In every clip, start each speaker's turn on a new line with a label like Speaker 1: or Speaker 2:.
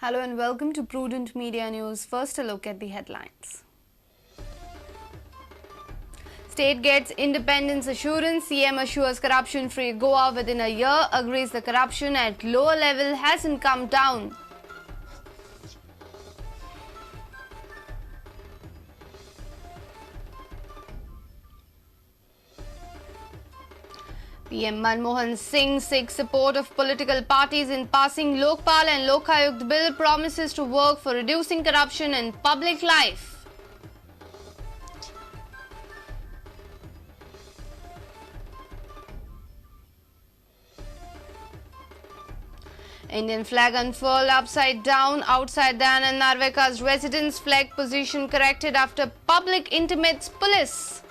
Speaker 1: Hello and welcome to Prudent Media News. First, a look at the headlines. State gets independence assurance. CM assures corruption-free Goa within a year. Agrees the corruption at lower level hasn't come down. PM Manmohan Singh seeks support of political parties in passing Lokpal and Lokayukt bill, promises to work for reducing corruption in public life. Indian flag unfurled upside down outside Dayanand Narveka's residence. Flag position corrected after public intimates police.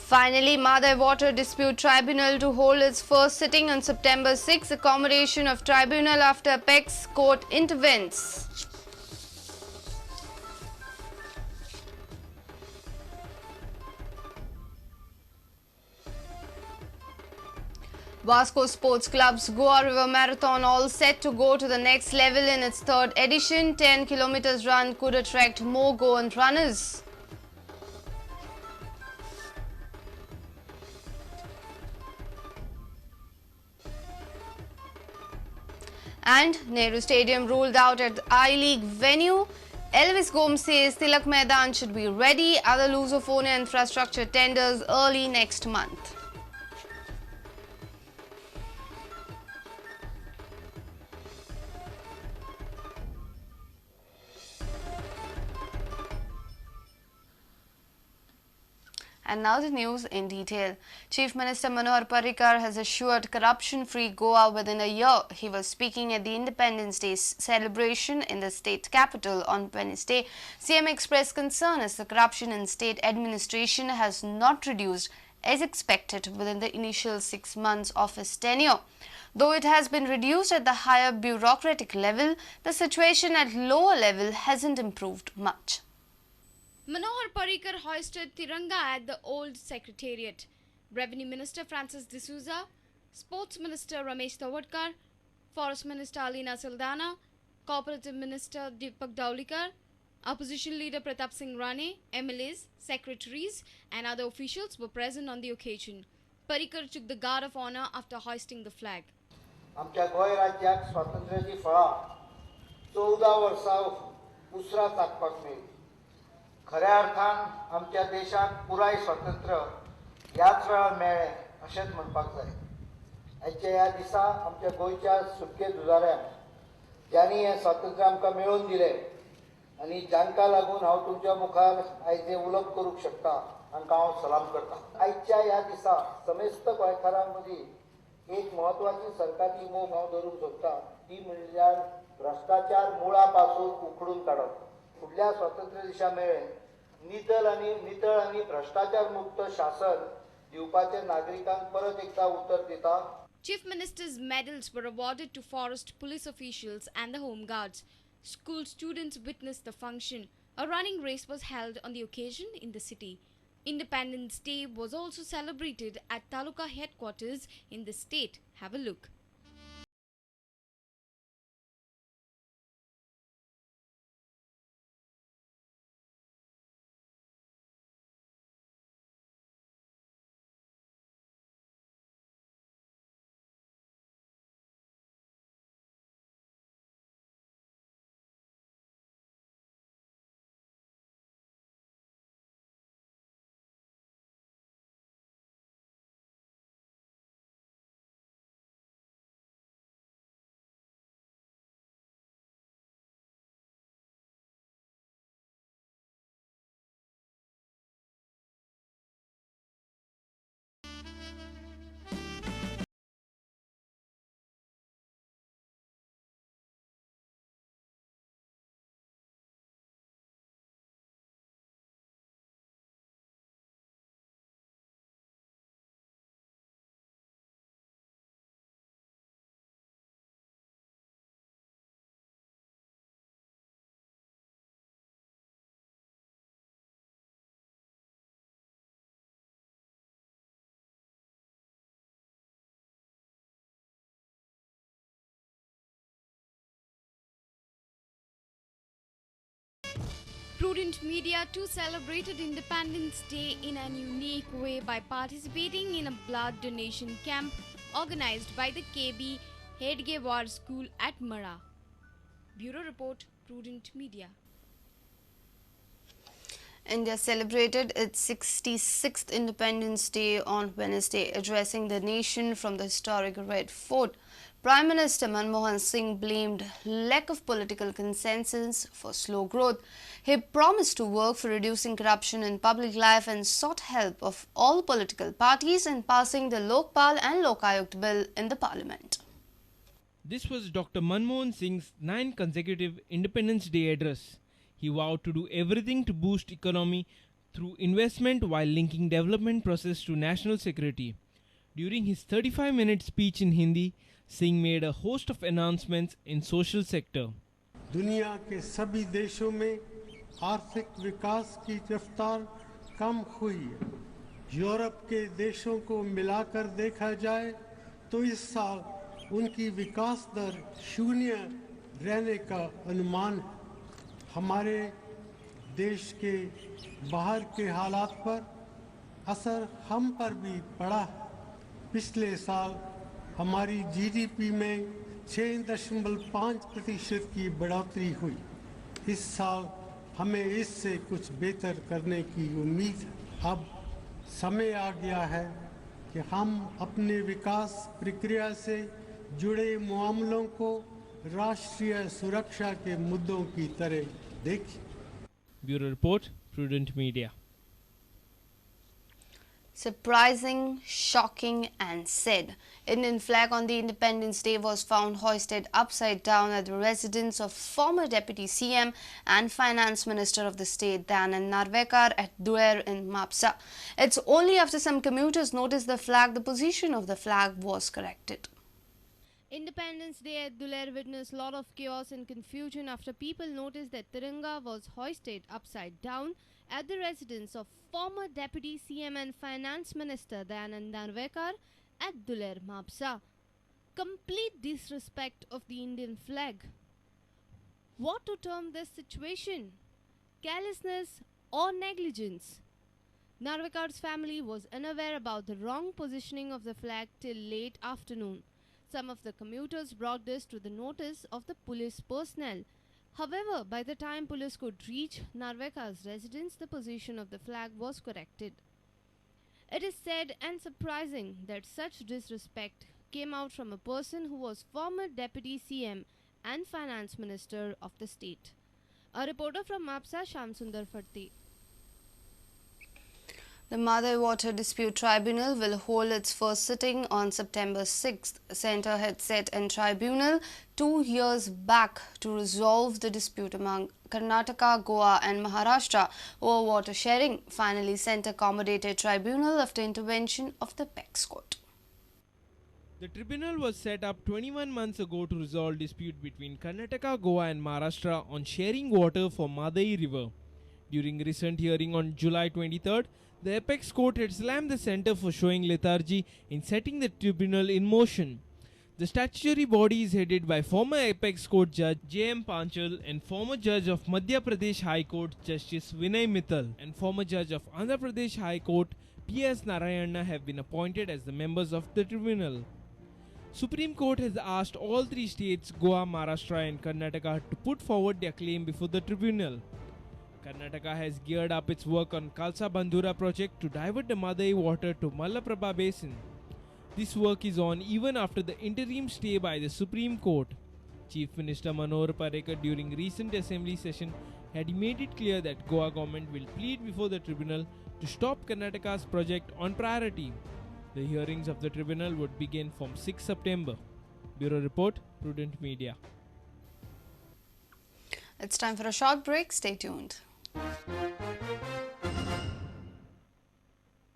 Speaker 1: Finally, Madai Water Dispute Tribunal to hold its first sitting on September 6. Accommodation of tribunal after Apex Court intervenes. Vasco Sports Club's Goa River Marathon all set to go to the next level in its third edition. 10 kilometers run could attract more Goan runners. And Nehru Stadium ruled out at I-League venue. Elvis Gomes says Tilak Maidan should be ready. Other Lusophone infrastructure tenders early next month. And now the news in detail. Chief Minister Manohar Parrikar has assured corruption-free Goa within a year. He was speaking at the Independence Day celebration in the state capital on Wednesday. CM expressed concern as the corruption in state administration has not reduced as expected within the initial 6 months of his tenure. Though it has been reduced at the higher bureaucratic level, the situation at lower level hasn't improved much.
Speaker 2: Manohar Parrikar hoisted Tiranga at the old Secretariat. Revenue Minister Francis D'Souza, Sports Minister Ramesh Tawwadkar, Forest Minister Alina Saldana, Cooperative Minister Deepak Daulikar, Opposition Leader Pratap Singh Rane, MLAs, secretaries and other officials were present on the occasion. Parrikar took the guard of honor after hoisting the flag.
Speaker 3: आमच्या गोंय राज्याक स्वातंत्र्याची फळां 14 वर्सां उसरां चाखपाक मेळ्ळी. खऱ्या अर्थान आमच्या देशाक पुराय स्वातंत्र्य ह्याच वेळार मेळ्ळें अशेंच म्हणपाक जाय. आयच्या ह्या दिसा आमच्या गोंयच्या सुटके झुजाऱ्यांक ज्यांनी हें स्वातंत्र्य आमकां मेळोवन दिलें आनी जांकां लागून हांव तुमच्या मुखार आयज हें उलोवप करूंक शकता तांकां हांव सलाम करतां. आयच्या ह्या दिसा समेस्त गोंयकारां मदीं एक म्हत्वाची सरकारी मोख हांव धरूंक सोदतां, ती म्हणल्यार भ्रश्टाचार मुळा पासून उखडून काडप. फुडल्या स्वातंत्र्य दिसा मेळ्ळें नितळ आनी भ्रश्टाचार मुक्त शासन दिवपाचें नागरिकांक परत एकदा उतर दिता.
Speaker 2: Chief Minister's medals were awarded to forest police officials and the Home Guards. School students witnessed the function. A running race was held on the occasion in the city. Independence Day was also celebrated at Taluka headquarters in the state. Have a look. Prudent Media too celebrated Independence Day in an unique way by participating in a blood donation camp organized by the KB Hedgewar School at Mara. Bureau Report, Prudent Media.
Speaker 1: India celebrated its 66th Independence Day on Wednesday, addressing the nation from the historic Red Fort. Prime Minister Manmohan Singh blamed lack of political consensus for slow growth. He promised to work for reducing corruption in public life and sought help of all political parties in passing the Lokpal and Lokayukt bill in the parliament.
Speaker 4: This was Dr. Manmohan Singh's 9th consecutive Independence Day address. He vowed to do everything to boost economy through investment while linking development process to national security. During his 35-minute speech in Hindi, Singh made a host of announcements in social sector.
Speaker 5: दुनिया के सभी देशों में आर्थिक विकास की रफ्तार कम हुई है। यूरोप के देशों को मिलाकर देखा जाए तो इस साल उनकी विकास दर 0 रहने का अनुमान है। हमारे देश के बाहर के हालात पर असर हम पर भी पड़ा है। पिछले साल हमारी जीडीपी में 6.5% की बढ़ोतरी हुई। इस साल हमें इससे कुछ बेहतर करने की उम्मीद है। अब समय आ गया है कि हम अपने विकास प्रक्रिया से जुड़े मामलों को राष्ट्रीय सुरक्षा के मुद्दों की तरह देखें।
Speaker 4: Bureau Report, Prudent Media.
Speaker 1: Surprising, shocking and sad. Indian flag on the Independence Day was found hoisted upside down at the residence of former Deputy CM and Finance Minister of the state Dayanand Narvekar at Duer in Mapsa. It's only after some commuters noticed the flag, the position of the flag was corrected.
Speaker 2: Independence Day at Duler witnessed a lot of chaos and confusion after people noticed that Tiranga was hoisted upside down at the residence of former Deputy CM and Finance Minister Dayanand Narvekar at Duler Mapsa. Complete disrespect of the Indian flag. What to term this situation? Carelessness or negligence? Narvekar's family was unaware about the wrong positioning of the flag till late afternoon. Some of the commuters brought this to the notice of the police personnel. However, by the time police could reach Narvekar's residence, the position of the flag was corrected. It is sad and surprising that such disrespect came out from a person who was former Deputy CM and Finance Minister of the state. A reporter from Mapsa, Shamsundar Farte.
Speaker 1: The Madai Water Dispute Tribunal will hold its first sitting on September 6th. Centre had set a tribunal 2 years back to resolve the dispute among Karnataka, Goa and Maharashtra over water sharing. Finally, Centre accommodated tribunal after intervention of the Apex Court.
Speaker 4: The tribunal was set up 21 months ago to resolve dispute between Karnataka, Goa and Maharashtra on sharing water for Madai River. During recent hearing on July 23rd, the Apex Court had slammed the centre for showing lethargy in setting the tribunal in motion. The statutory body is headed by former Apex Court Judge J.M. Panchal and former Judge of Madhya Pradesh High Court Justice Vinay Mittal and former Judge of Andhra Pradesh High Court P.S. Narayana have been appointed as the members of the tribunal. Supreme Court has asked all three states, Goa, Maharashtra and Karnataka, to put forward their claim before the tribunal. Karnataka has geared up its work on Kalsa Bandhura project to divert the Madai water to Mallaprabha Basin. This work is on even after the interim stay by the Supreme Court. Chief Minister Manohar Parrikar during recent assembly session had made it clear that Goa government will plead before the tribunal to stop Karnataka's project on priority. The hearings of the tribunal would begin from 6 September. Bureau Report, Prudent Media.
Speaker 1: It's time for a short break. Stay tuned.